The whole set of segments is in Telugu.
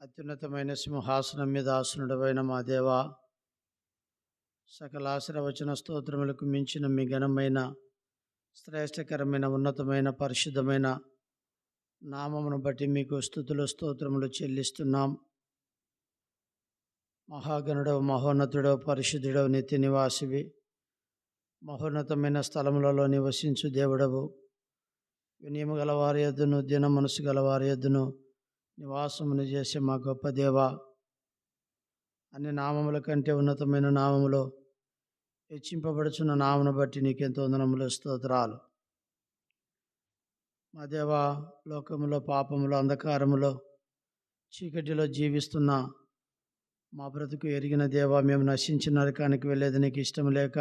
అత్యున్నతమైన సింహాసనం మీద ఆసనుడవైన మా దేవ, సకల ఆశీర్వచన స్తోత్రములకు మించిన మీ ఘనమైన శ్రేష్టకరమైన ఉన్నతమైన పరిశుద్ధమైన నామమును బట్టి మీకు స్తుతులు స్తోత్రములు చెల్లిస్తున్నాం. మహాగణుడవు, మహోన్నతుడవు, పరిశుద్ధుడవు, నిత్య నివాసివి, మహోన్నతమైన స్థలములలో నివసించు దేవుడవు, వినయము గలవారి యొద్దను దీన మనసు గలవారి యొద్దను నివాసమును చేసే మా గొప్ప దేవ, అన్ని నామముల కంటే ఉన్నతమైన నామములో హెచ్చింపబడుచున్న నామను బట్టి నీకెంతో వందనములు స్తోత్రాలు. మా దేవ, లోకములో పాపములో అంధకారములో చీకటిలో జీవిస్తున్న మా బ్రతుకు ఎరిగిన దేవ, మేము నశించిన నరకానికి వెళ్ళేది నీకు ఇష్టం లేక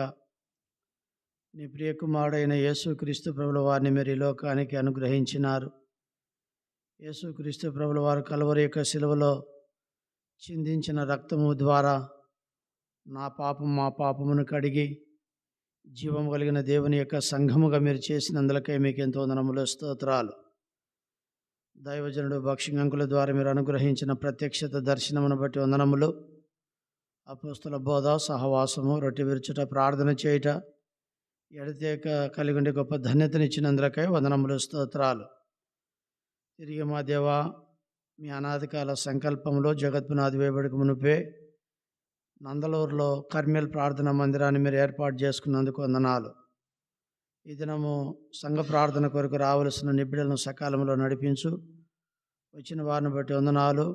నీ ప్రియకుమారుడైన యేసుక్రీస్తు ప్రభుల వారిని మీరు ఈ లోకానికి అనుగ్రహించినారు. యేసుక్రీస్తు ప్రభుల వారు కల్వరి యొక్క శిలువలో చిందించిన రక్తము ద్వారా మా పాపమును కడిగి జీవం కలిగిన దేవుని యొక్క సంఘముగా మీరు చేసినందులకై మీకు ఎంతో వందనములు స్తోత్రాలు. దైవజనుడు భక్షింగంకుల ద్వారా మీరు అనుగ్రహించిన ప్రత్యక్షత దర్శనమును బట్టి వందనములు. అపోస్తుల బోధ, సహవాసము, రొట్టె విరుచుట, ప్రార్థన చేయుట, ఎడతేక కలిగి ఉండే గొప్ప ధన్యతనిచ్చినందులకై వందనములు స్తోత్రాలు. తిరిగి మా దేవ, మీ అనాదికాల సంకల్పంలో జగత్పునాది వేయబడక మునిపే నందలూరులో కర్మేల్ ప్రార్థనా మందిరాన్ని మీరు ఏర్పాటు చేసుకున్నందుకు వందనాలు. ఈ దినము సంఘ ప్రార్థన కొరకు రావలసిన నిబిడలను సకాలంలో నడిపించు. వచ్చిన వారిని బట్టి వందనాలు.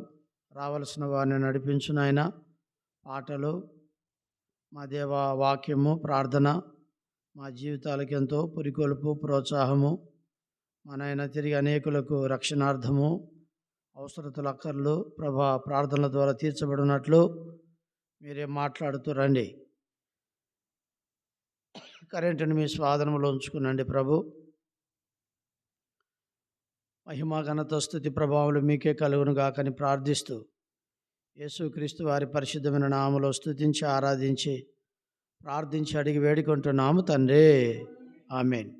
రావలసిన వారిని నడిపించు నాయన. పాటలు, మా దేవ, వాక్యము, ప్రార్థన మా జీవితాలకు ఎంతో పురికొల్పు, ప్రోత్సాహము. మా నాయన తిరిగి అనేకులకు రక్షణార్థము అవసరతలు, అక్కర్లు ప్రభా ప్రార్థనల ద్వారా తీర్చబడినట్లు మీరే మాట్లాడుతూ రండి. కరెంటుని మీ స్వాధీనంలో ఉంచుకునండి ప్రభు. మహిమ, ఘనత, స్తుతి, ప్రభావాలు మీకే కలుగును గాకని ప్రార్థిస్తూ యేసుక్రీస్తు వారి పరిశుద్ధమైన నామములో స్తుతించి ఆరాధించి ప్రార్థించి అడిగి వేడుకుంటున్నాము తండ్రి. ఆమేన్.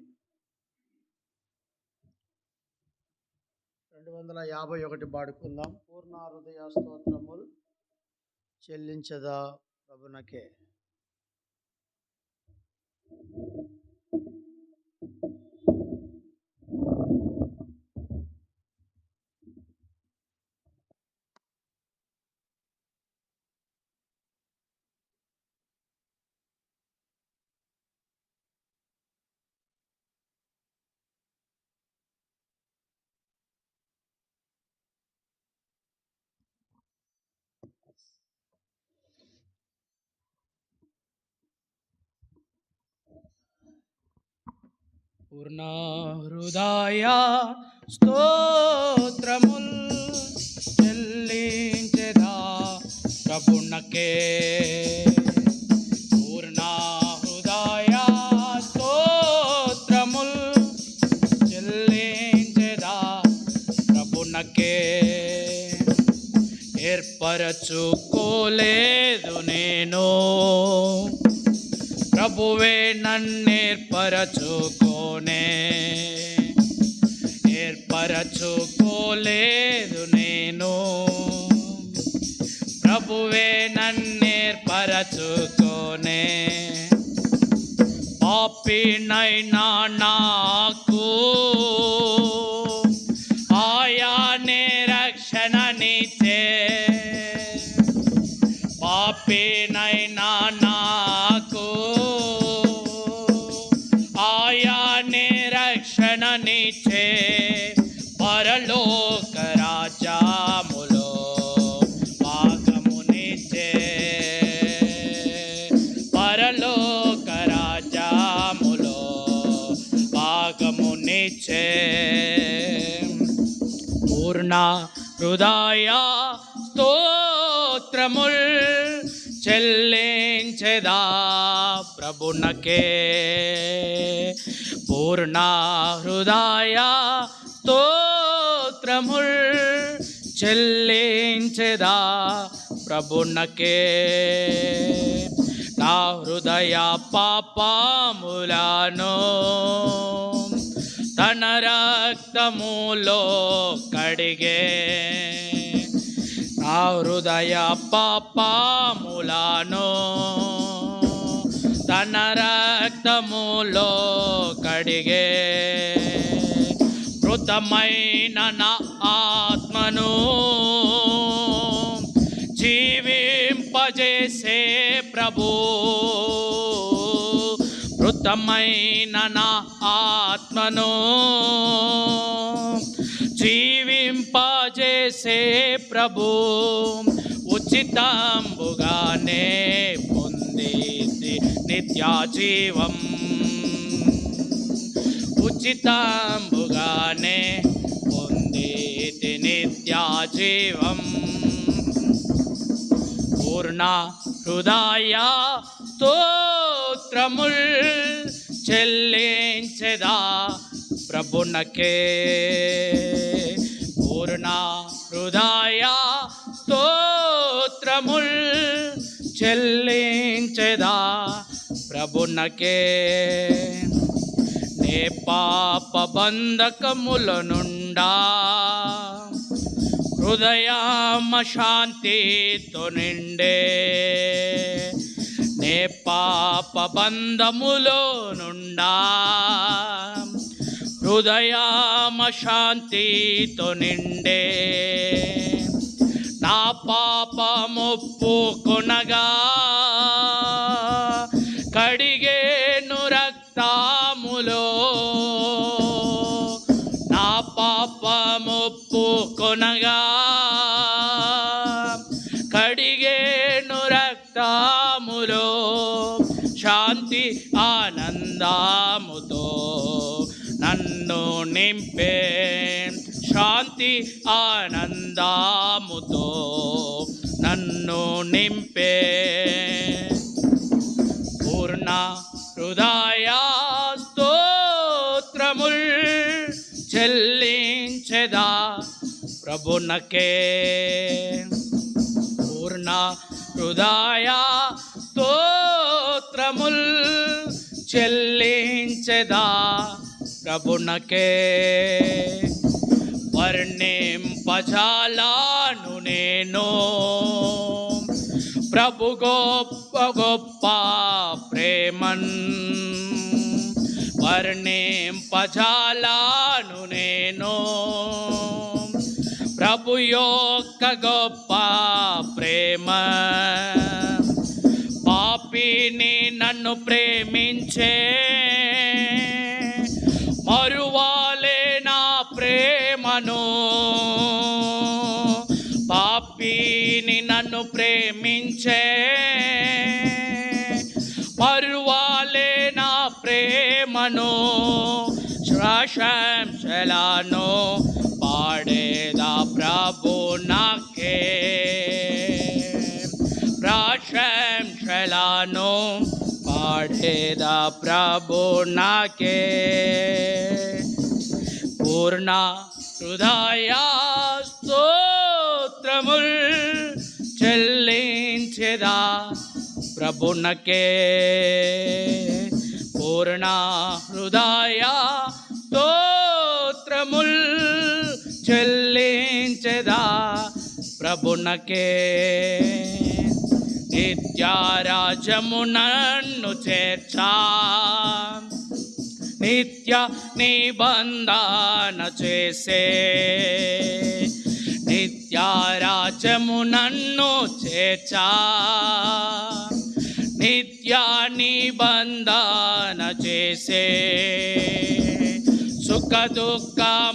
251 పాడుకుందాం. పూర్ణ హృదయ స్తోత్రములు చెల్లించదా ప్రభునకే. పూర్ణ హృదయ స్తోత్రముల్ చెల్లించెదా ప్రభునకే. పూర్ణ హృదయ స్తోత్రముల్ చెల్లించెదా ప్రభునకే. ఏర్పరచుకోలేదు నేను, ప్రభువే నన్నేర్పరచుకోనే. ఏర్పరచుకోలేదు నేను, ప్రభువే నన్నేర్పరచుకోనే. పాపినైనా నాకు ఆయనే రక్షణనిచ్చే. పాపినైనా నాకు ఆయనే రక్షణనిచ్చే. పరలోక రాజ్యములో భాగమునిచ్చే. పరలోక రాజ్యములో భాగమునిచ్చే. పూర్ణ హృదయ స్తోత్రముల్ చెల్లించెదా ప్రభునకే. పూర్ణ హృదయ స్తోత్రముల్ చెల్లించెదా ప్రభునకే. నా హృదయ పాపములను తన రక్తములో కడిగే. నా హృదయ పాపములను తన రక్తములో కడిగే మృతమైన నా ఆత్మను జీవింపజేసే ప్రభు, మృతమైన నా ఆత్మను జీవింపజేసే ప్రభు, ఉచితంబుగానే పొందేది నిత్య జీవం, ఉచితంబుగానే పొందేది నిత్య జీవం. పూర్ణ హృదయ స్తోత్రముల్ చెల్లించెదా ప్రభునకే, పూర్ణ హృదయ స్తోత్రముల్ చెల్లించెదా ప్రభునకే. నే పాప బంధకముల నుండా హృదయమ శాంతితో నిండే, నే పాప బంధములో నుండా హృదయమ శాంతితో నిండే. నా పాపమొప్పుకొనగా కడిగేను రక్తములో, నా పాపమొప్పుకొనగా కడిగేను రక్తములో, శాంతి ఆనందముతో నన్ను నింపే, శాంతి ఆనందముతో నన్ను నింపే. పూర్ణ హృదయ స్తోత్రముల్ చెల్లించెదా ప్రభునకే, పూర్ణ హృదయ స్తోత్రముల్ చెల్లించెదా ప్రభునకే. వర్ణింపజాలను నేను ప్రభు గొప్ప గొప్ప ప్రేమన్, వర్ణింపజాలను నేను ప్రభు యొక్క గొప్ప ప్రేమ. పాపిని నన్ను ప్రేమించే మరువాలే నా ప్రేమను, పాపిని నన్ను ప్రేమించే మరువాలే నా ప్రేమను. ప్రశంసలను పాడేదా ప్రభునకే, ప్రశంసలను పాడేదా ప్రభునకే. పూర్ణ హృదయ స్తోత్రముల్ చెల్లించెదా ప్రభునకే, పూర్ణ హృదయ స్తోత్రముల్ చెల్లించెదా ప్రభునకే. నిత్యరాజ్యము నన్ను చేర్చా, నిత్య నిబంధన చేసే, నిత్యరాజ్యము నన్ను చేర్చా, నిత్య నిబంధన చేసే. సుఖ దుఃఖములందైనా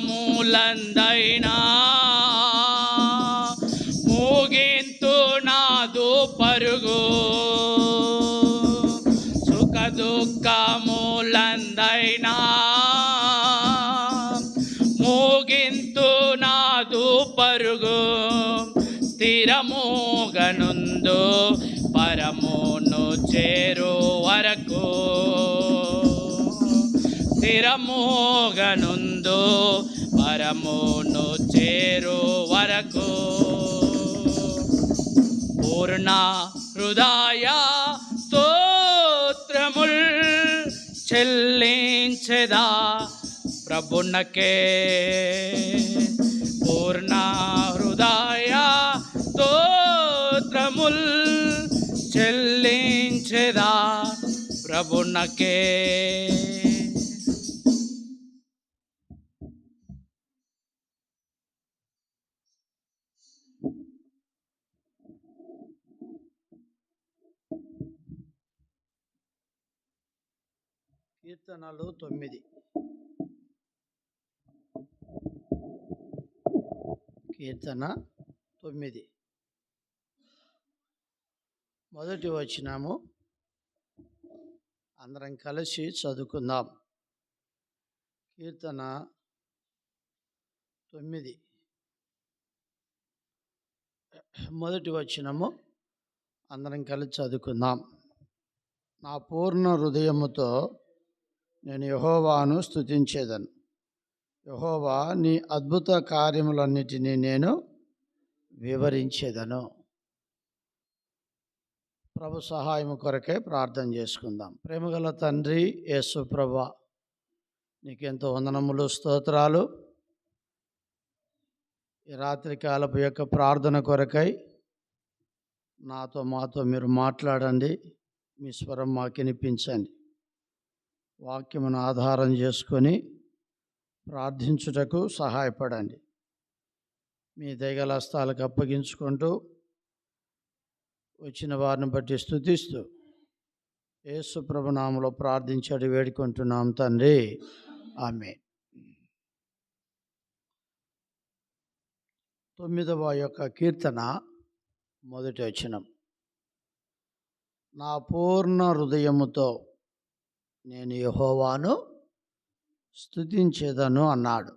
ముగింతు నాదు పరుగు, సుఖ దుఃఖములందైనా ముగింతు నాదు పరుగు. స్థిరముగనుందు పరమును చేరు వరకు, స్థిరముగనుందు పరమును చేరు వరకు. పూర్ణ హృదయ స్తోత్రముల్ చెల్లించెదా ప్రభునకే, పూర్ణ హృదయ స్తోత్రముల్ స్తోత్రముల్ చెల్లించెదా ప్రభునకే. కీర్తనలు 9. కీర్తన 9 మొదటి వచనము అందరం కలిసి చదువుకుందాం. కీర్తన 9 మొదటి వచనము అందరం కలిసి చదువుకుందాం. నా పూర్ణ హృదయముతో నేను యెహోవాను స్తుతించేదను. యెహోవా, నీ అద్భుత కార్యములన్నిటినీ నేను వివరించేదను. ప్రభు సహాయము కొరకే ప్రార్థన చేసుకుందాం. ప్రేమగల తండ్రి యేసు ప్రభువా, నీకెంతో వందనములు, స్తోత్రాలు. ఈ రాత్రికాలపు యొక్క ప్రార్థన కొరకై మాతో మీరు మాట్లాడండి. మీ స్వరం మాకు వినిపించండి. వాక్యమును ఆధారం చేసుకొని ప్రార్థించుటకు సహాయపడండి. మీ దయగల హస్తాలకు అప్పగించుకుంటూ వచ్చిన వారిని బట్టి స్తుతిస్తూ యేసు ప్రభు నామములో ప్రార్థించడి వేడుకుంటున్నాం తండ్రి, ఆమేన్. 9వ యొక్క కీర్తన మొదటి వచనం. నా పూర్ణ హృదయముతో నేను యెహోవాను స్తుతించేదను అన్నాడు.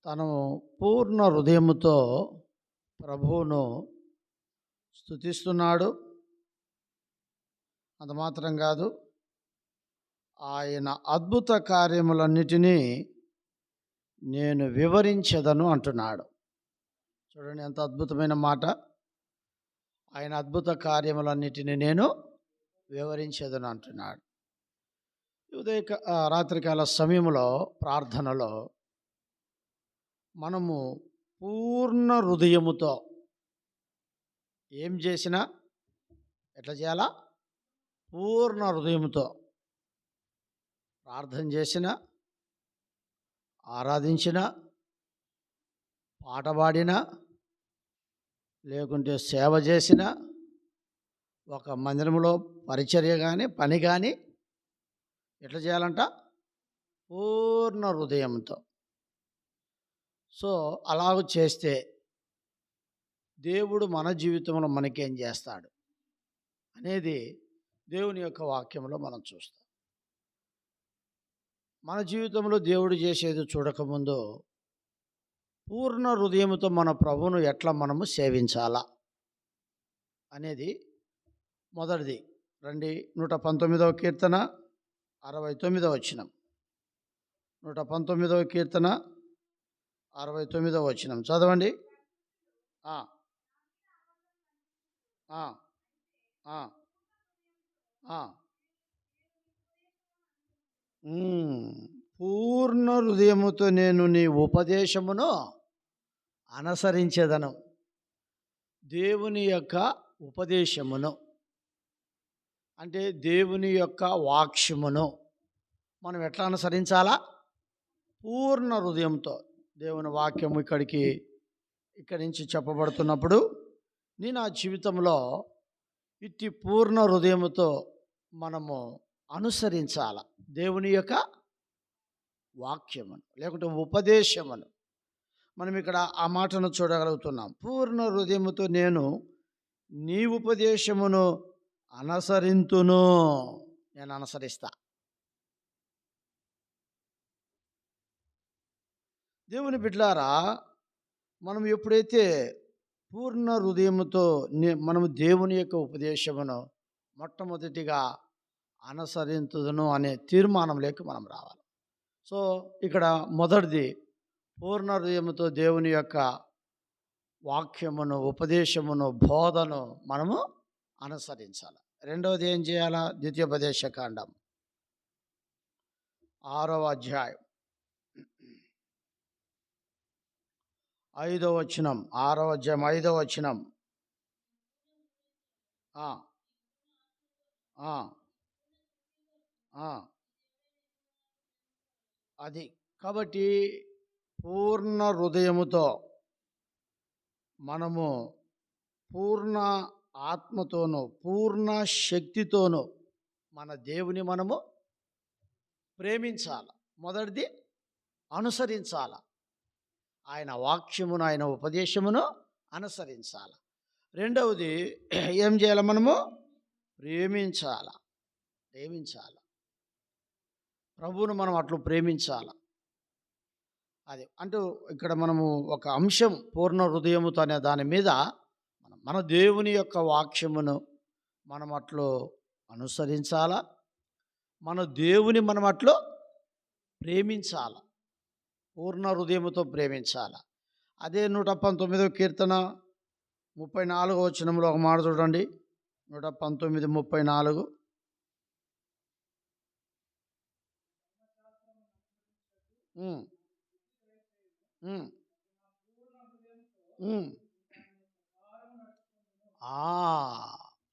తను పూర్ణ హృదయముతో ప్రభువును స్తుతిస్తున్నాడు. అంత మాత్రం కాదు, ఆయన అద్భుత కార్యములన్నిటినీ నేను వివరించెదను అంటున్నాడు. చూడండి ఎంత అద్భుతమైన మాట. ఆయన అద్భుత కార్యములన్నిటినీ నేను వివరించేదను అంటున్నాడు. రాత్రికాల సమయంలో ప్రార్థనలో మనము పూర్ణ హృదయముతో ఏం చేసినా ఎట్లా చేయాలా? పూర్ణ హృదయముతో ప్రార్థన చేసిన, ఆరాధించిన, పాట పాడిన, లేకుంటే సేవ చేసిన, ఒక మందిరంలో పరిచర్య కానీ పని కానీ ఎట్లా చేయాలంట? పూర్ణ హృదయంతో. సో అలాగ చేస్తే దేవుడు మన జీవితంలో మనకేం చేస్తాడు అనేది దేవుని యొక్క వాక్యంలో మనం చూస్తాం. మన జీవితంలో దేవుడు చేసేది చూడకముందు పూర్ణ హృదయంతో మన ప్రభువును ఎట్లా మనము సేవించాలా అనేది మొదటిది. రండి, 119వ కీర్తన 69వ వచనం. 119వ కీర్తన 69వ వచనం చదవండి. పూర్ణ హృదయముతో నేను నీ ఉపదేశమును అనుసరించేదను. దేవుని యొక్క ఉపదేశమును అంటే దేవుని యొక్క వాక్యమును మనం ఎట్లా అనుసరించాలా? పూర్ణ హృదయంతో. దేవుని వాక్యము ఇక్కడి నుంచి చెప్పబడుతున్నప్పుడు నేను ఆ జీవితంలో ఇట్టి పూర్ణ హృదయముతో మనము అనుసరించాల దేవుని యొక్క వాక్యమును, లేకుంటే ఉపదేశమును. మనం ఇక్కడ ఆ మాటను చూడగలుగుతున్నాం. పూర్ణ హృదయముతో నేను నీ ఉపదేశమును అనుసరింతును. నేను అనుసరిస్తా. దేవుని బిడ్డలారా, మనం ఎప్పుడైతే పూర్ణ హృదయముతో మనము దేవుని యొక్క ఉపదేశమును మొట్టమొదటిగా అనుసరింతును అనే తీర్మానంలోకి మనం రావాలి. సో ఇక్కడ మొదటిది పూర్ణ హృదయముతో దేవుని యొక్క వాక్యమును, ఉపదేశమును, బోధను మనము అనుసరించాలి. రెండవది ఏం చేయాలా? ద్వితీయోపదేశకాండం 6వ అధ్యాయం 5వ వచనం, 6వ అధ్యాయం 5వ వచనం. ఆ, ఆ, ఆ. అది కాబట్టి పూర్ణ హృదయముతో మనము పూర్ణ ఆత్మతోనూ పూర్ణ శక్తితోనూ మన దేవుని మనము ప్రేమించాలి. మొదటిది అనుసరించాలి. ఆయన వాక్యమును, ఆయన ఉపదేశమును అనుసరించాలి. రెండవది ఏం చేయాలి? మనము ప్రేమించాలి. ప్రభువును మనం అట్లు ప్రేమించాలి. అది అంటూ ఇక్కడ మనము ఒక అంశం పూర్ణ హృదయముతో అనే దాని మీద మన దేవుని యొక్క వాక్యమును మనం అట్లు అనుసరించాలా, మన దేవుని మనం అట్లు ప్రేమించాలి, పూర్ణ హృదయముతో ప్రేమించాలి. అదే 119వ కీర్తన 34వ వచనంలో ఒక మాట చూడండి. 119:34.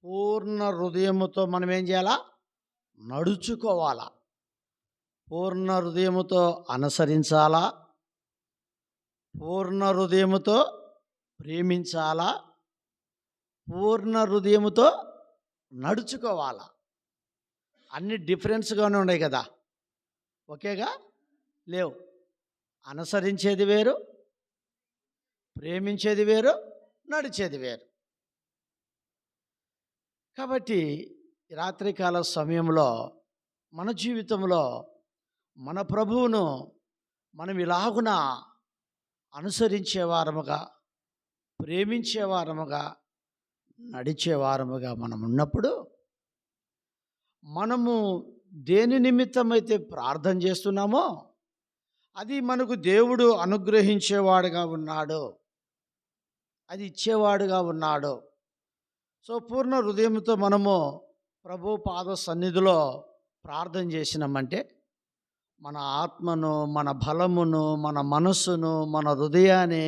పూర్ణ హృదయముతో మనం ఏం చేయాలా? నడుచుకోవాలా. పూర్ణ హృదయముతో అనుసరించాలా, పూర్ణ హృదయముతో ప్రేమించాలా, పూర్ణ హృదయముతో నడుచుకోవాలా. అన్ని డిఫరెన్స్గానే ఉన్నాయి కదా, ఒకేగా లేవు. అనుసరించేది వేరు, ప్రేమించేది వేరు, నడిచేది వేరు. కాబట్టి రాత్రికాల సమయంలో మన జీవితంలో మన ప్రభువును మనం ఇలాగున అనుసరించేవారముగా, ప్రేమించేవారముగా, నడిచేవారముగా మనం ఉన్నప్పుడు మనము దేని నిమిత్తమైతే ప్రార్థన చేస్తున్నామో అది మనకు దేవుడు అనుగ్రహించేవాడుగా ఉన్నాడు, అది ఇచ్చేవాడుగా ఉన్నాడు. సో పూర్ణ హృదయంతో మనము ప్రభు పాద సన్నిధిలో ప్రార్థన చేసినామంటే మన ఆత్మను, మన బలమును, మన మనస్సును, మన హృదయాన్ని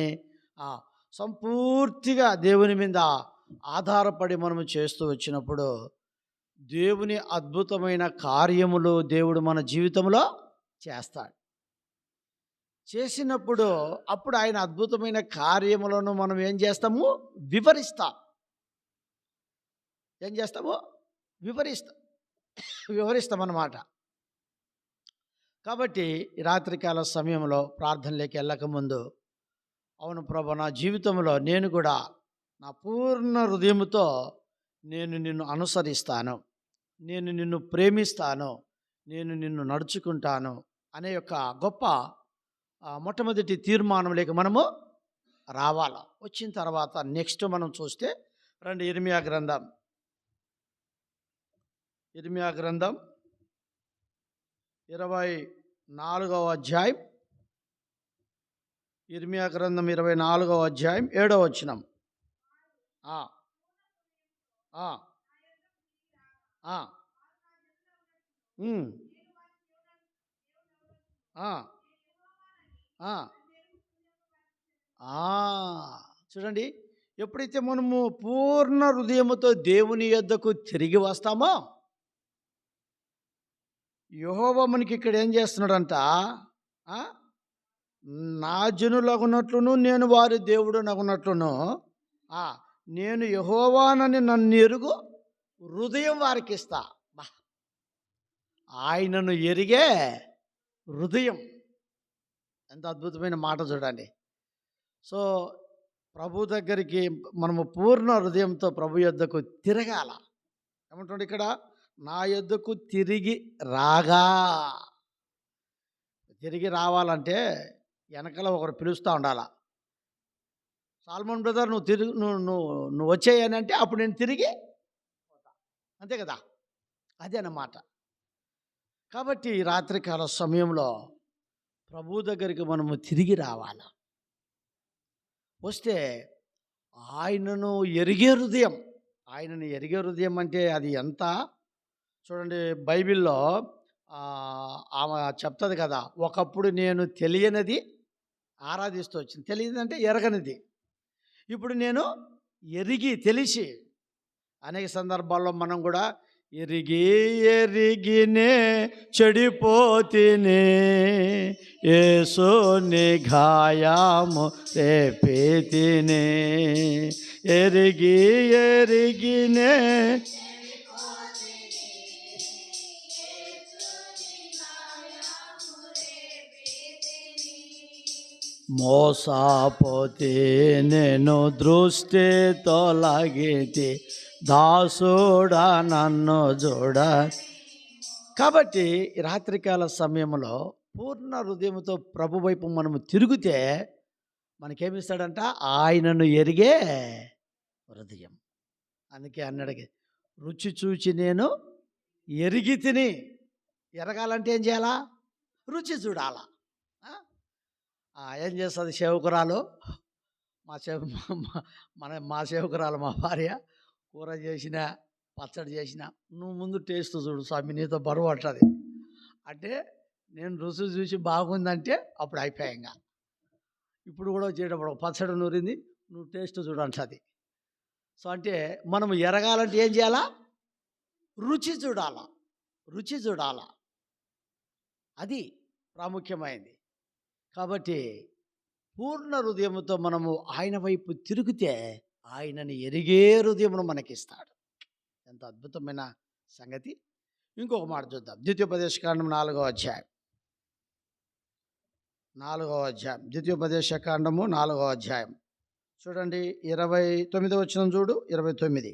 సంపూర్తిగా దేవుని మీద ఆధారపడి మనము చేస్తూ వచ్చినప్పుడు దేవుని అద్భుతమైన కార్యములు దేవుడు మన జీవితంలో చేస్తాడు. చేసినప్పుడు అప్పుడు ఆయన అద్భుతమైన కార్యములను మనం ఏం చేస్తాము? వివరిస్తామన్నమాట. కాబట్టి రాత్రికాల సమయంలో ప్రార్థనలోకి వెళ్ళకముందు, అవును ప్రభు, నా జీవితంలో నేను కూడా నా పూర్ణ హృదయముతో నేను నిన్ను అనుసరిస్తాను, నేను నిన్ను ప్రేమిస్తాను, నేను నిన్ను నడుచుకుంటాను అనే యొక్క గొప్ప మొట్టమొదటి తీర్మానంలోకి మనము రావాలి. వచ్చిన తర్వాత నెక్స్ట్ మనం చూస్తే రండి, ఇర్మియా గ్రంథం 24వ అధ్యాయం. ఇర్మియా గ్రంథం 24వ అధ్యాయం 7వ వచనం. చూడండి, ఎప్పుడైతే మనము పూర్ణ హృదయముతో దేవుని యొద్దకు తిరిగి వస్తామో యెహోవా మనకి ఇక్కడ ఏం చేస్తున్నాడంట? నా జనులగునట్లును నేను వారి దేవుడు నగునట్లును నేను యెహోవానని నన్ను ఎరుగు హృదయం వారికి ఇస్తా. ఆయనను ఎరిగే హృదయం, ఎంత అద్భుతమైన మాట చూడండి. సో ప్రభు దగ్గరికి మనము పూర్ణ హృదయంతో ప్రభు యొద్దకు తిరగాల. ఏమంటుండే ఇక్కడ? నా యొద్దకు తిరిగి రావాలంటే వెనకాల ఒకరు పిలుస్తూ ఉండాలా. సాల్మన్ బ్రదర్, నువ్వు వచ్చేయని అంటే అప్పుడు నేను తిరిగి అంతే కదా, అదే అన్నమాట. కాబట్టి రాత్రికాల సమయంలో ప్రభు దగ్గరికి మనము తిరిగి రావాలి. వస్తే ఆయనను ఎరిగే హృదయం అంటే అది ఎంత చూడండి. బైబిల్లో ఆమె చెప్తుంది కదా, ఒకప్పుడు నేను తెలియనిది ఆరాధిస్తూ వచ్చింది. తెలియదంటే ఎరగనిది. ఇప్పుడు నేను ఎరిగి తెలిసి అనేక సందర్భాల్లో మనం కూడా ఎరిగి ఎరిగినే చెడిపోతిని, యేసుని గాయము రేపితిని. ఎరిగి ఎరిగినే మోసపోతే నేను దృష్టి తొలగితే, దాసుడా నన్ను చూడ. కాబట్టి ఈ రాత్రికాల సమయంలో పూర్ణ హృదయంతో ప్రభు వైపు మనము తిరిగితే మనకేమిస్తాడంట? ఆయనను ఎరిగే హృదయం. అందుకే అన్నాడు, రుచి చూచి నేను ఎరిగి తిని. ఎరగాలంటే ఏం చేయాలా? రుచి చూడాలా. ఏం చేస్తుంది సేవకురాలు? మా సేవకురాలు, మా భార్య కూర చేసిన, పచ్చడి చేసిన, నువ్వు ముందు టేస్ట్ చూడు స్వామి, నీతో బరువు అంటుంది. అంటే నేను రుచి చూసి బాగుందంటే అప్పుడు అయిపోయాక. ఇప్పుడు కూడా వచ్చేటప్పుడు పచ్చడి నూరింది, నువ్వు టేస్ట్ చూడు అంటుంది. సో అంటే మనం ఎరగాలంటే ఏం చేయాలా? రుచి చూడాలా. రుచి చూడాలా, అది ప్రాముఖ్యమైనది. కాబట్టి పూర్ణ హృదయంతో మనము ఆయన వైపు తిరిగితే ఆయనని ఎరిగే హృదయమును మనకిస్తాడు. ఎంత అద్భుతమైన సంగతి. ఇంకొక మాట చూద్దాం. ద్వితీయోపదేశకాండం 4వ అధ్యాయం. 4వ అధ్యాయం, ద్వితీయోపదేశకాండము 4వ అధ్యాయం చూడండి. 29వ వచనం చూడు. 29.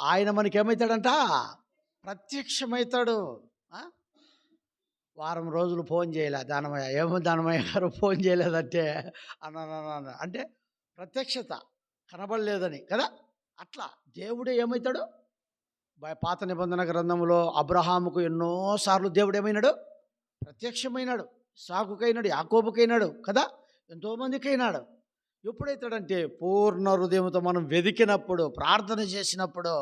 ఆయన మనకేమవుతాడంట? ప్రత్యక్షమవుతాడు. వారం రోజులు ఫోన్ చేయలే దానమయ్య. ఏమో దానమయ్య గారు ఫోన్ చేయలేదంటే అన్న అంటే ప్రత్యక్షత కనబడలేదని కదా. అట్లా దేవుడే ఏమవుతాడు? పాత నిబంధన గ్రంథంలో అబ్రహాముకు ఎన్నోసార్లు దేవుడు ఏమైనాడు? ప్రత్యక్షమైనాడు. ఇస్సాకుకైనాడు, యాకోబుకైనాడు కదా, ఎంతోమందికి అయినాడు. ఎప్పుడైతాడంటే పూర్ణ హృదయంతో మనం వెదికినప్పుడు, ప్రార్థన చేసినప్పుడు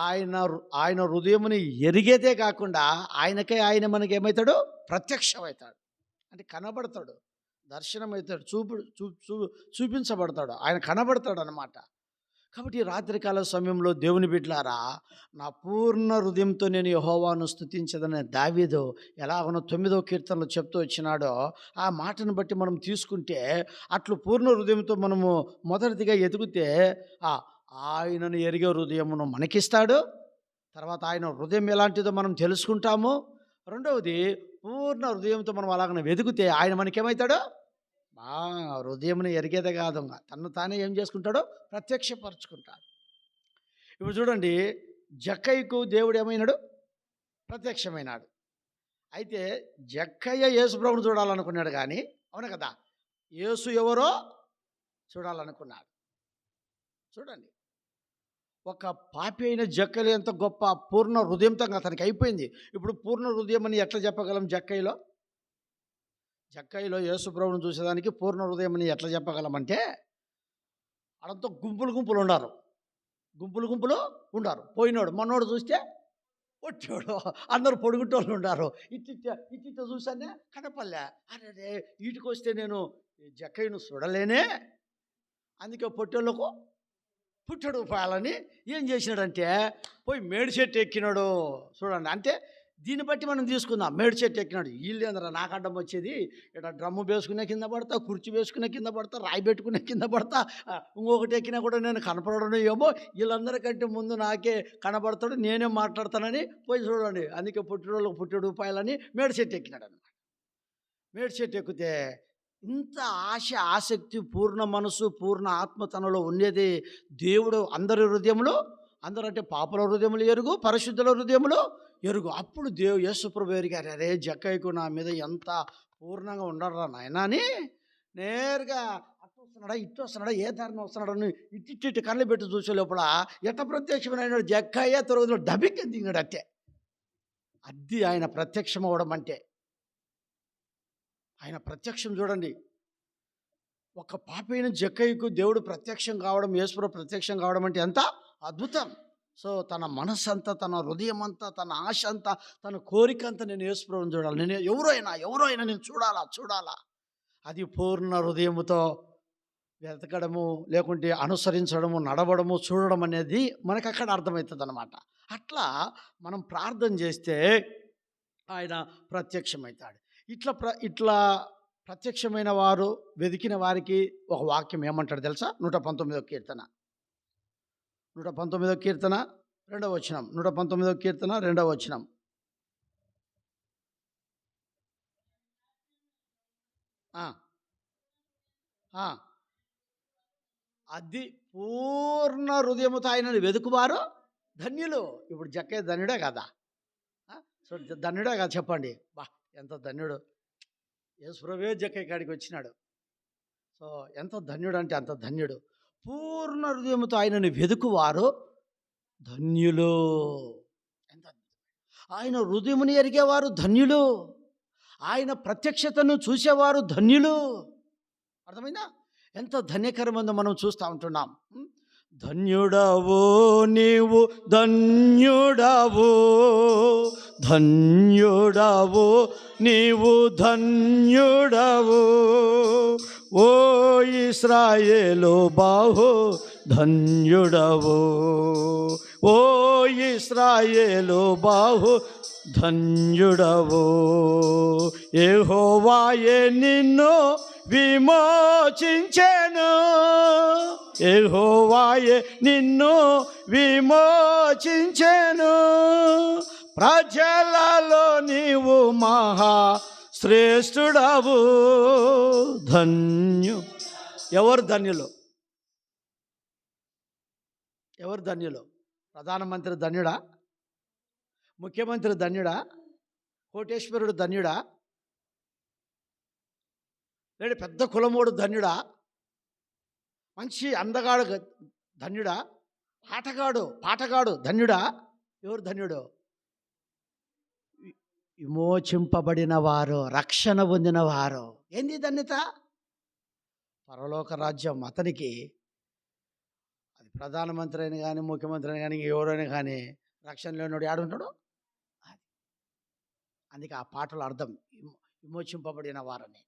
ఆయన హృదయముని ఎరిగేదే కాకుండా ఆయన మనకేమవుతాడు? ప్రత్యక్షమవుతాడు. అంటే కనబడతాడు, దర్శనమవుతాడు, చూపించబడతాడు, ఆయన కనబడతాడు అన్నమాట. కాబట్టి రాత్రికాల సమయంలో దేవుని బిడ్డలారా, నా పూర్ణ హృదయంతో నేను యెహోవాను స్తుతించదనే దావీదు ఎలాగనో 9వ కీర్తనలో చెప్తూ వచ్చినాడో ఆ మాటను బట్టి మనం తీసుకుంటే, అట్లు పూర్ణ హృదయంతో మనము మొదటిదిగా ఎదిగితే ఆయనను ఎరిగే హృదయమును మనకిస్తాడు. తర్వాత ఆయన హృదయం ఎలాంటిదో మనం తెలుసుకుంటాము. రెండవది, పూర్ణ హృదయంతో మనం అలాగనే వెదిగితే ఆయన మనకేమవుతాడు? హృదయమును ఎరిగేదే కాదు, తను తానే ఏం చేసుకుంటాడో ప్రత్యక్షపరుచుకుంటాడు. ఇప్పుడు చూడండి, జక్కయ్యకు దేవుడు ఏమైనాడు? ప్రత్యక్షమైనాడు. అయితే జక్కయ్య యేసు ప్రభువును చూడాలనుకున్నాడు కానీ, అవును కదా, యేసు ఎవరో చూడాలనుకున్నాడు. చూడండి, ఒక పాపి అయిన జక్కయ్య ఎంత గొప్ప పూర్ణ హృదయంతో అతనికి అయిపోయింది. ఇప్పుడు పూర్ణ హృదయం అని ఎట్లా చెప్పగలం? జక్కయ్యలో యేసు ప్రభువును చూసేదానికి పూర్ణ హృదయం అని ఎట్లా చెప్పగలమంటే, అడంతా గుంపులు ఉండారు. పోయినోడు మనోడు చూస్తే పొట్టోడు, అందరూ పొడుగుటోళ్ళు ఉండారు. ఇట్ట చూసానే కనపల్లే. అరే వీటికి వస్తే నేను జక్కయ్యను చూడలేనే, అందుకే పొట్టోళ్ళకు పుట్టడు పాలని ఏం చేసినాడంటే పోయి మేడి చెట్టు ఎక్కినాడు. చూడండి, అంటే దీన్ని బట్టి మనం తీసుకుందాం. మేడి చెట్టు ఎక్కినాడు. వీళ్ళేంద్రా నాకు అడ్డం వచ్చేది, ఇక్కడ డ్రమ్ము వేసుకునే కింద పడతా, కుర్చీ వేసుకునే కింద పడతా, రాయి పెట్టుకునే కింద పడతా, ఇంకొకటి ఎక్కినా కూడా నేను కనపడడం ఏమో, వీళ్ళందరికంటే ముందు నాకే కనబడతాడు, నేనే మాట్లాడతానని పోయి చూడండి. అందుకే పుట్టేళ్ళకు పుట్టెడు రూపాయలని మేడి చెట్టు ఎక్కినాడు అనమాట. మేడి చెట్టు ఎక్కితే ఇంత ఆసక్తి, పూర్ణ మనసు, పూర్ణ ఆత్మ తనలో ఉండేది దేవుడు అందరి హృదయములు, అందరూ అంటే పాపల హృదయములు ఎరుగు, పరిశుద్ధుల హృదయములు ఎరుగు. అప్పుడు యేసు ప్రభువు ఎరిగారు, అరే జక్కయ్యకు నా మీద ఎంత పూర్ణంగా ఉండరా నాయనా అని. నేరుగా అటు వస్తున్నాడా, ఇటు వస్తున్నాడా, ఏ దారిని వస్తున్నాడని ఇటు కళ్ళు పెట్టి చూసే లోపల ఎట్ట ప్రత్యక్షమైన జక్కయ్య తొలగలో డబిక్కి దిగాడు. అట్టే అది ఆయన ప్రత్యక్షం అవ్వడం అంటే. ఆయన ప్రత్యక్షం చూడండి. ఒక పాపైన జక్కయ్యకు దేవుడు ప్రత్యక్షం కావడం, యేసుప్రభు ప్రత్యక్షం కావడం అంటే ఎంత అద్భుతం. సో తన మనస్సు అంతా, తన హృదయం అంతా, తన ఆశ అంతా, తన కోరిక అంతా నేను యేసుప్రభుని చూడాలి, నేను ఎవరో అయినా నేను చూడాలా. అది పూర్ణ హృదయముతో వెతకడము, లేకుంటే అనుసరించడము, నడవడము, చూడడం అనేది మనకు అక్కడ అర్థమవుతుంది అన్నమాట. అట్లా మనం ప్రార్థన చేస్తే ఆయన ప్రత్యక్షమవుతాడు. ఇట్లా ప్రత్యక్షమైన వారు వెతికిన వారికి ఒక వాక్యం ఏమంటాడు తెలుసా? 119వ కీర్తన 119వ కీర్తన 2వ వచనం. 119వ కీర్తన 2వ వచనం. అది పూర్ణ హృదయముతో ఆయనను వెతుకువారు ధన్యులు. ఇప్పుడు జక్కయ్య ధన్యుడే కదా? సో ధన్యుడే కదా చెప్పండి. బా ఎంత ధన్యుడు! యేసుప్రభువే జక్కయ్య కాడికి వచ్చినాడు. సో ఎంత ధన్యుడు అంటే అంత ధన్యుడు. పూర్ణ హృదయముతో ఆయనను వెతుకువారు ధన్యులు. ఎంత ఆయన హృదయముని ఎరిగేవారు ధన్యులు. ఆయన ప్రత్యక్షతను చూసేవారు ధన్యులు. అర్థమైందా? ఎంత ధన్యకరమందో మనం చూస్తూ ఉంటున్నాం. ధన్యుడవు నీవు, ధన్యుడవు నీవు, ధన్యుడవు ఓ ఇశ్రాయేలు బాహు ధన్యుడవు, ఓ ఇశ్రాయేలు బాహు ధన్యుడవు. యెహోవాయే నిన్ను విమోచించెను, యెహోవాయే నిన్ను విమోచించెను. ప్రజలలో నీవు మహా శ్రేష్ఠుడవు. ఎవరు ధన్యులు? ప్రధానమంత్రి ధన్యుడా? ముఖ్యమంత్రి ధన్యుడా? కోటేశ్వరుడు ధన్యుడా? లేడు పెద్ద కులమోడు ధన్యుడా? మంచి అందగాడు ధన్యుడా? పాటగాడు ధన్యుడా? ఎవరు ధన్యుడు? విమోచింపబడిన వారు, రక్షణ పొందిన వారు. ఏంది ధన్యత? పరలోక రాజ్యం అతనికి. అది ప్రధానమంత్రి అయినా కానీ, ముఖ్యమంత్రి అయినా కానీ, ఎవరైనా కానీ రక్షణ లేనివాడు ఏడుంటాడు? అందుకే ఆ పాటల అర్థం విమోచింపబడిన వారని,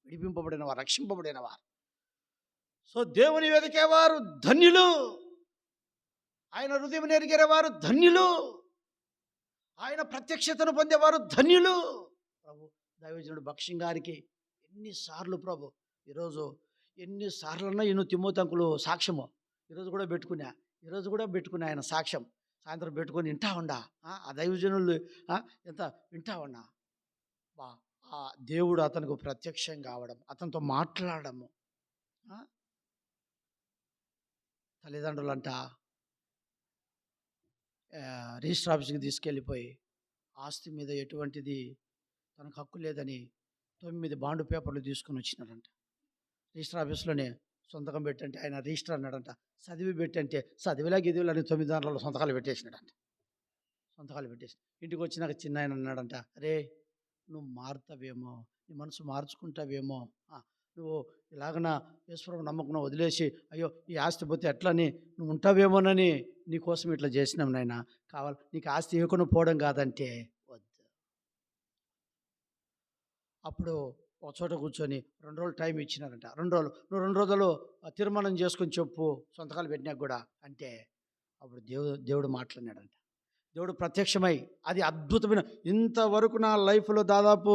విడిపింపబడిన వారు, రక్షింపబడిన వారు. సో దేవుని వెతికేవారు ధన్యులు, ఆయన హృదయం ఎరిగేవారు ధన్యులు, ఆయన ప్రత్యక్షతను పొందేవారు ధన్యులు. ప్రభు దైవజనుడు భక్సింగ్ గారికి ఎన్నిసార్లు ప్రభు ఈరోజు ఎన్నిసార్లన్నా ఈయన తిమ్మోతంకులు సాక్ష్యము ఈరోజు కూడా పెట్టుకున్నా ఆయన సాక్ష్యం సాయంత్రం పెట్టుకొని వింటా ఉండా. ఆ దైవజనులు ఎంత వింటా ఉన్నా. ఆ దేవుడు అతనికి ప్రత్యక్షం కావడం, అతనితో మాట్లాడము. తల్లిదండ్రులంట రిజిస్టర్ ఆఫీస్కి తీసుకెళ్ళిపోయి ఆస్తి మీద ఎటువంటిది తనకు హక్కు లేదని 9 బాండ్ పేపర్లు తీసుకుని వచ్చినారంట. రిజిస్టర్ ఆఫీస్లోనే సంతకం పెట్టంటే ఆయన రిజిస్టర్ అన్నాడంట. చదివి పెట్టంటే చదివిలా గిదివిలని 9 దాంట్లో సంతకాలు పెట్టేసినాడంట. ఇంటికి వచ్చినాక చిన్న ఆయన అన్నాడంట, రే నువ్వు మారుతావేమో, నీ మనసు మార్చుకుంటావేమో, నువ్వు ఇలాగన యేసుప్రభు నమ్మకం వదిలేసి అయ్యో ఈ ఆస్తి పోతే ఎట్లని నువ్వు ఉంటావేమోనని నీకోసం ఇట్లా చేసినాం నాయన, కావాలి నీకు ఆస్తి ఇవ్వకుండా పోవడం కాదంటే వద్దు. అప్పుడు ఒక చోట కూర్చొని 2 రోజులు టైం ఇచ్చినారంట. 2 రోజులు తీర్మానం చేసుకొని చెప్పు సంతకాలు పెట్టినాక కూడా అంటే అప్పుడు దేవుడు మాట్లాడినాడంట. దేవుడు ప్రత్యక్షమై, అది అద్భుతమైన, ఇంతవరకు నా లైఫ్లో దాదాపు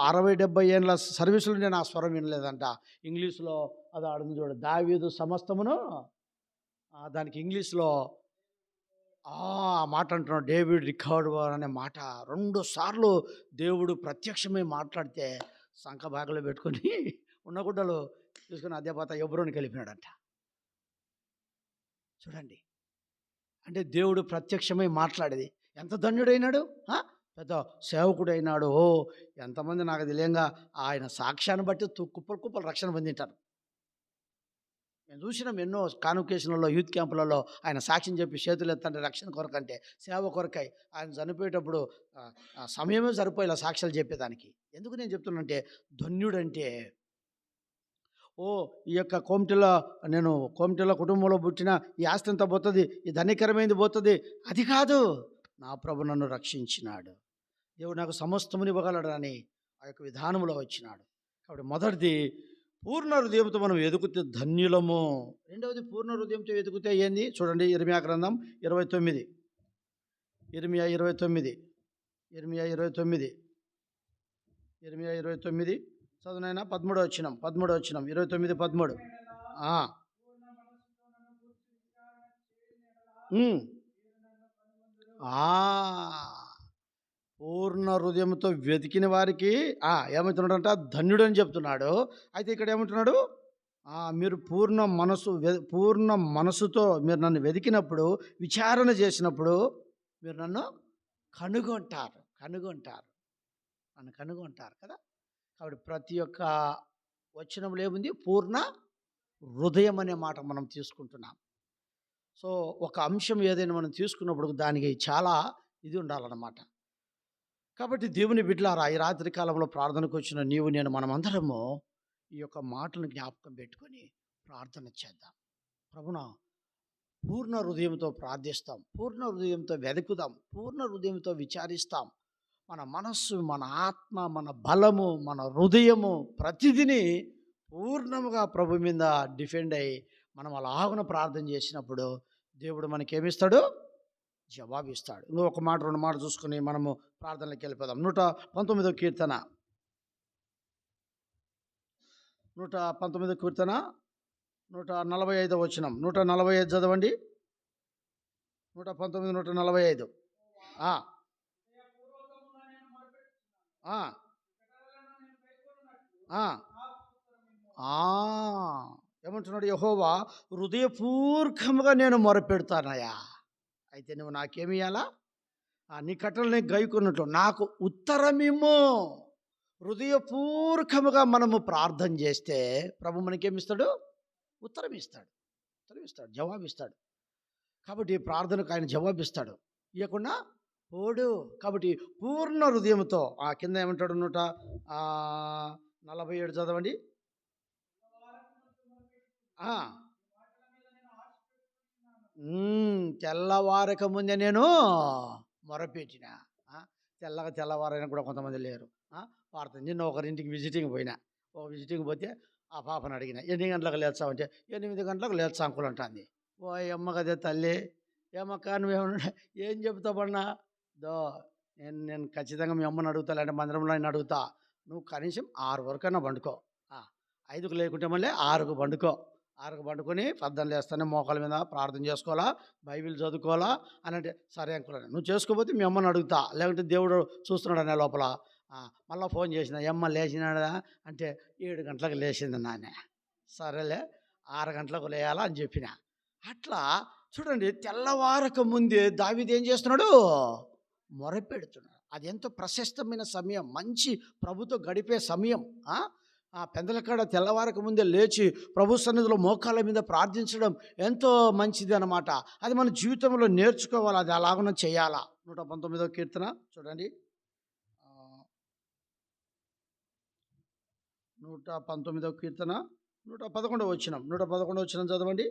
60-70 ఏళ్ళ సర్వీసులో నేను ఆ స్వరం వినలేదంట. ఇంగ్లీష్లో అది ఆడుంది చూడ, దావీదు సమస్తమును, దానికి ఇంగ్లీష్లో ఆ మాట అంటున్నాడు, డేవిడ్ రికార్డ్ అనే మాట 2 సార్లు దేవుడు ప్రత్యక్షమై మాట్లాడితే సంఖ భాగంలో పెట్టుకొని ఉన్న గుడ్డలు తీసుకుని అదే పాత ఎబ్రోనికి వెళ్ళిపోయాడంట. చూడండి, అంటే దేవుడు ప్రత్యక్షమై మాట్లాడేది. ఎంత ధన్యుడైనాడు, పెద్ద సేవకుడైనాడు. ఎంతమంది నాకు తెలియంగా ఆయన సాక్ష్యాన్ని బట్టి కుప్పలు రక్షణ పొందింటారు. నేను చూసినాం ఎన్నో కాన్వకేషన్లలో, యూత్ క్యాంపులలో ఆయన సాక్ష్యం చెప్పి చేతులు ఎత్తంటే రక్షణ కొరకంటే, సేవ కొరకై. ఆయన చనిపోయేటప్పుడు సమయమే సరిపోయేలా సాక్ష్యాలు చెప్పేదానికి. ఎందుకు నేను చెప్తున్నానంటే, ధన్యుడంటే ఓ ఈ యొక్క నేను కోమిటిలో కుటుంబంలో పుట్టిన ఈ ఆస్తి అంతా పోతుంది, ఈ ధనికరమైంది పోతుంది, అది కాదు. నా ప్రభు నన్ను రక్షించినాడు, దేవుడు నాకు సమస్తముని ఇవ్వగలడని ఆ యొక్క విధానంలో వచ్చినాడు. కాబట్టి మొదటిది పూర్ణ హృదయంతో మనం ఎదుగుతే ధన్యులము. రెండవది పూర్ణ హృదయంతో ఎదుగుతే ఏంది చూడండి, ఇర్మియా గ్రంథం 29, ఇర్మియా 29, ఇర్మియా 29, ఇర్మియా 29 చదువునైనా 13వ వచనం 29, 13. పూర్ణ హృదయంతో వెతికిన వారికి ఏమంటున్నాడంట, ధన్యుడు అని చెప్తున్నాడు. అయితే ఇక్కడ ఏమంటున్నాడు, మీరు పూర్ణ మనసుతో మీరు నన్ను వెతికినప్పుడు, విచారణ చేసినప్పుడు మీరు నన్ను కనుగొంటారు నన్ను కనుగొంటారు కదా. కాబట్టి ప్రతి ఒక్క వచనంలో ఏముంది, పూర్ణ హృదయం అనే మాట మనం తీసుకుంటున్నాం. సో ఒక అంశం ఏదైనా మనం తీసుకున్నప్పుడు దానికి చాలా ఇది ఉండాలన్నమాట. కాబట్టి దేవుని బిడ్డలారా, ఈ రాత్రి కాలంలో ప్రార్థనకు వచ్చిన నీవు నేను మనమందరము ఈ యొక్క మాటలను జ్ఞాపకం పెట్టుకొని ప్రార్థన చేద్దాం. ప్రభునా పూర్ణ హృదయంతో ప్రార్థిస్తాం, పూర్ణ హృదయంతో వెతుకుదాం, పూర్ణ హృదయంతో విచారిస్తాం. మన మనస్సు, మన ఆత్మ, మన బలము, మన హృదయము ప్రతిదిని పూర్ణముగా ప్రభు మీద డిఫెండ్ అయ్యి మనం అలాగున ప్రార్థన చేసినప్పుడు దేవుడు మనకేమిస్తాడు, జవాబిస్తాడు. ఇంకొక మాట 2 మాటలు చూసుకుని మనము ప్రార్థనలోకి వెళ్ళిపోదాం. 119వ కీర్తన 145వ వచనం, 145 చదవండి. 119, 145. ఏమంటున్నాడు, యెహోవా హృదయపూర్వకముగా నేను మొరపెడతానయ్యా. అయితే నువ్వు నాకేమి ఇవ్వాలా, నీ కట్టలని గైకొన్నట్లు నాకు ఉత్తరమిమ్ము. హృదయపూర్వకముగా మనము ప్రార్థన చేస్తే ప్రభు మనకేమిస్తాడు, ఉత్తరం ఇస్తాడు, జవాబిస్తాడు. కాబట్టి ప్రార్థనకు ఆయన జవాబిస్తాడు, ఇవ్వకుండా పోడు. కాబట్టి పూర్ణ హృదయంతో కింద ఏమంటాడు, 147 చదవండి. తెల్లవారక ముందే నేను మొరపెట్టిన. తెల్లవారైనా కూడా కొంతమంది లేరు. వార్త నిన్న ఒకరింటికి విజిటింగ్ పోయినా, విజిటింగ్ పోతే ఆ పాపను అడిగిన, 8 గంటలకు లేచావంటే 8 గంటలకు లేచా అంకులు అంటుంది. ఓ అమ్మ కదే తల్లి, ఏమక్క నువ్వేమన్నా ఏం చెప్తావన్నా, నేను ఖచ్చితంగా మీ అమ్మని అడుగుతా, లేదంటే మందిరంలో ఆయన అడుగుతా, నువ్వు కనీసం 6 వరకన్నా పండుకో, 5కు లేకుంటే మళ్ళీ 6కు పండుకో. 6కు పండుకొని పద్దం లేస్తానే మోకాల మీద ప్రార్థన చేసుకోవాలా, బైబిల్ చదువుకోవాలా అని అంటే, సరే అంకుల్ నువ్వు చేసుకోకపోతే మీ అమ్మని అడుగుతా, లేకుంటే దేవుడు చూస్తున్నాడు అనే లోపల మళ్ళీ ఫోన్ చేసిన, అమ్మ లేచినాడా అంటే 7 గంటలకు లేచింది నాన్న. సరేలే 6 గంటలకు లేయాలా అని చెప్పిన. అట్లా చూడండి, తెల్లవారక ముందే దావీదు ఏం చేస్తున్నాడు, మొరపెడుతున్నాడు. అది ఎంతో ప్రశస్తమైన సమయం, మంచి ప్రభుతో గడిపే సమయం. పెందలకాడ తెల్లవారక ముందే లేచి ప్రభు సన్నిధిలో మోకాళ్ళ మీద ప్రార్థించడం ఎంతో మంచిది అన్నమాట. అది మన జీవితంలో నేర్చుకోవాలి, అది అలాగనే చేయాలా. 119వ కీర్తన చూడండి, 119వ కీర్తన 111వ వచనం, 111వ వచనం చదవండి.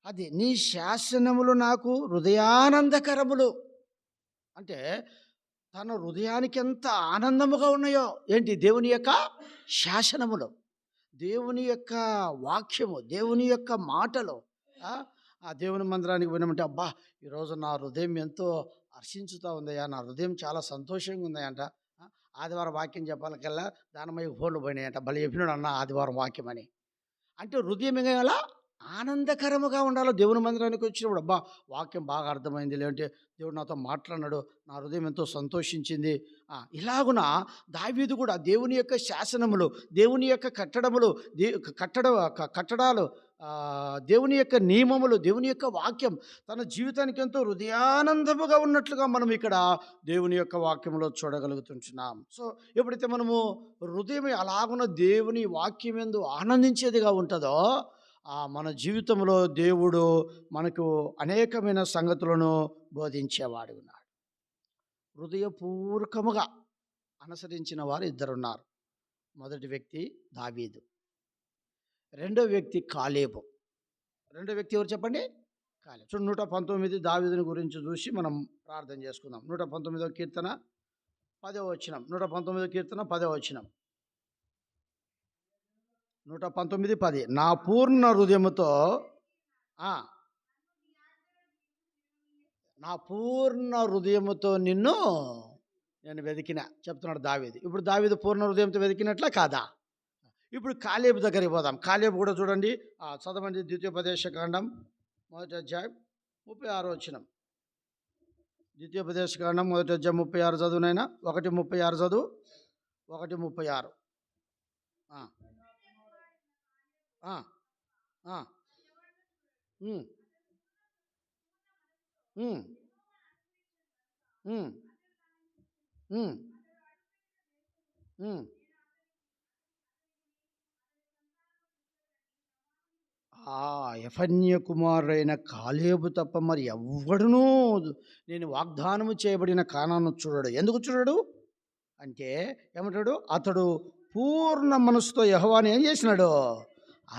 అది నీ శాసనములు నాకు హృదయానందకరములు. అంటే తన హృదయానికి ఎంత ఆనందముగా ఉన్నాయో ఏంటి, దేవుని యొక్క శాసనములు, దేవుని యొక్క వాక్యము, దేవుని యొక్క మాటలు. ఆ దేవుని మందిరానికి పోయినామంటే, అబ్బా ఈరోజు నా హృదయం ఎంతో హర్షించుతూ ఉందయ్యా, నా హృదయం చాలా సంతోషంగా ఉందయ్యంట. ఆదివారం వాక్యం చెప్పాలకల్లా దానిమయ్య ఫోన్లు పోయినాయంట, భలే చెప్పినాడు అన్న ఆదివారం వాక్యం అని. అంటే హృదయం ఎలా ఆనందకరముగా ఉండాలో. దేవుని మందిరానికి వచ్చినప్పుడు అబ్బా వాక్యం బాగా అర్థమైంది, లేదంటే దేవుడు నాతో మాట్లాడినాడు, నా హృదయం ఎంతో సంతోషించింది. ఇలాగున దావీదు కూడా దేవుని యొక్క శాసనములు, దేవుని యొక్క కట్టడాలు, దేవుని యొక్క నియమములు, దేవుని యొక్క వాక్యం తన జీవితానికి ఎంతో హృదయానందముగా ఉన్నట్లుగా మనం ఇక్కడ దేవుని యొక్క వాక్యంలో చూడగలుగుతుంటున్నాం. సో ఎప్పుడైతే మనము హృదయం అలాగున దేవుని వాక్యం యందు ఆనందించేదిగా ఉంటుందో, మన జీవితంలో దేవుడు మనకు అనేకమైన సంగతులను బోధించేవాడు ఉన్నాడు. హృదయపూర్వకముగా అనుసరించిన వారు ఇద్దరున్నారు. మొదటి వ్యక్తి దావీదు, రెండో వ్యక్తి కాలేబు. రెండో వ్యక్తి ఎవరు చెప్పండి? కాలేబు. చూడండి, 119 దావీదుని గురించి చూసి మనం ప్రార్థన చేసుకుందాం. 119వ కీర్తన 10వ వచనం. 119వ కీర్తన 10వ వచనం. 119:10. నా పూర్ణ హృదయముతో నా పూర్ణ హృదయముతో నిన్ను నేను వెతికిన చెప్తున్నాడు దావీదు. ఇప్పుడు దావీదు పూర్ణ హృదయంతో వెతికినట్లా కాదా? ఇప్పుడు కాలేబు దగ్గరికి పోదాం. కాలేబు కూడా చూడండి, చదవండి. ద్వితీయోపదేశకాండం 1వ అధ్యాయం 36వ వచనం. ద్వితీయోపదేశకాండం 1వ అధ్యాయం 36 చదువునైనా. 1:36 చదువు. 1:36. యెఫన్య కుమారుడైన కాలేబు తప్ప మరి ఎవ్వడునూ నేను వాగ్దానము చేయబడిన కానాను చూడడు. ఎందుకు చూడడు అంటే ఏమంటాడు? అతడు పూర్ణ మనసుతో యెహోవాను ఏం చేసినాడు?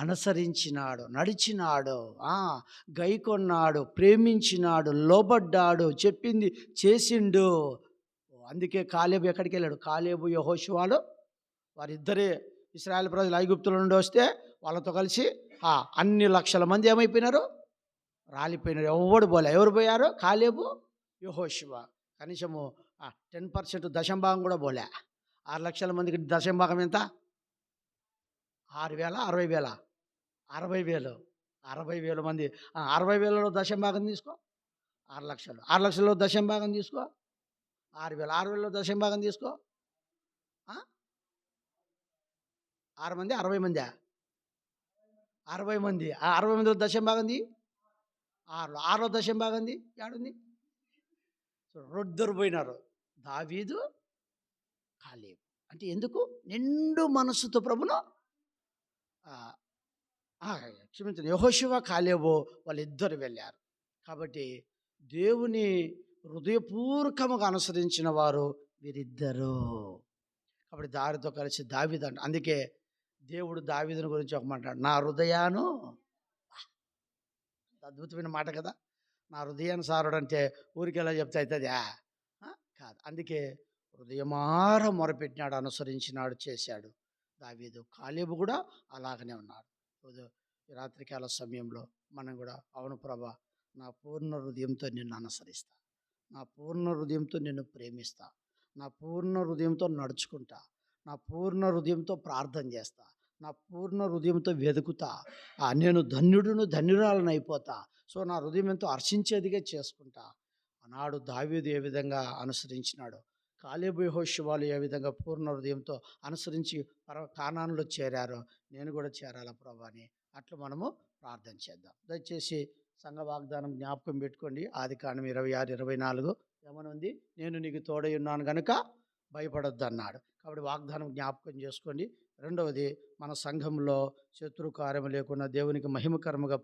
అనుసరించినాడు, నడిచినాడు, గైకొన్నాడు, ప్రేమించినాడు, లోబడ్డాడు, చెప్పింది చేసిండు. అందుకే కాలేబు ఎక్కడికి వెళ్ళాడు? కాలేబు యెహోషువలు వారిద్దరే ఇశ్రాయేల్ ప్రజలు ఐగుప్తుల నుండి వస్తే వాళ్ళతో కలిసి అన్ని లక్షల మంది ఏమైపోయినారు? రాలిపోయినారు. ఎవడు పోలే. ఎవరు పోయారు? కాలేబు, యెహోషువ. కనీసము 10% దశంభాగం కూడా పోలే. 6 లక్షల మందికి దశంభాగం ఎంత? 6,000, 60,000? 60,000. 60,000 మంది. 60,000లో దశంభాగం తీసుకో. 6 లక్షలు. 6 లక్షల్లో దశంభాగం తీసుకో. 6,000. 6,000లో దశంభాగం తీసుకో. 6 మంది 60 మంది? 60 మంది. 60 మందిలో దశంభాగం ది 6లో దశంభాగం ది ఏడుంది? ఇద్దరు పోయినారు, దావీదు, కాలేబు. అంటే ఎందుకు? నిండు మనస్సుతో ప్రభును క్షమించండి, యెహోషువ, కాలేబు వాళ్ళిద్దరు వెళ్ళారు. కాబట్టి దేవుని హృదయపూర్వకముగా అనుసరించిన వారు వీరిద్దరు. కాబట్టి దారితో కలిసి దావీదు అంట. అందుకే దేవుడు దావీదుని గురించి ఒక మాట, నా హృదయాను, అద్భుతమైన మాట కదా. నా హృదయానుసారుడు అంటే ఊరికి ఎలా చెప్తే అవుతుందా? కాదు. అందుకే హృదయమార మొరపెట్టినాడు, అనుసరించినాడు, చేశాడు దావీదు. కాలేబు కూడా అలాగనే ఉన్నాడు. ఈ రాత్రికాల సమయంలో మనం కూడా, అవును ప్రభా, నా పూర్ణ హృదయంతో నిన్ను అనుసరిస్తా, నా పూర్ణ హృదయంతో నిన్ను ప్రేమిస్తా, నా పూర్ణ హృదయంతో నడుచుకుంటా, నా పూర్ణ హృదయంతో ప్రార్థన చేస్తా, నా పూర్ణ హృదయంతో వెతుకుతా, నేను ధన్యుడును ధన్యురాలను అయిపోతా. సో నా హృదయం ఎంతో హర్షించేదిగా చేసుకుంటా. ఆనాడు దావీదు ఏ విధంగా అనుసరించినాడు, కాలేబు యెహోషువలు ఏ విధంగా పూర్ణ హృదయంతో అనుసరించి కానానులో చేరారో నేను కూడా చేరాల ప్రభా అని అట్లా మనము ప్రార్థన చేద్దాం. దయచేసి సంఘ వాగ్దానం జ్ఞాపకం పెట్టుకోండి. ఆదికాండం 26:24 ఏమనుంది? నేను నీకు తోడై ఉన్నాను కనుక భయపడొద్దు అన్నాడు. కాబట్టి వాగ్దానం జ్ఞాపకం చేసుకోండి. రెండవది, మన సంఘంలో శత్రు కార్యం లేకుండా దేవునికి మహిమకరముగా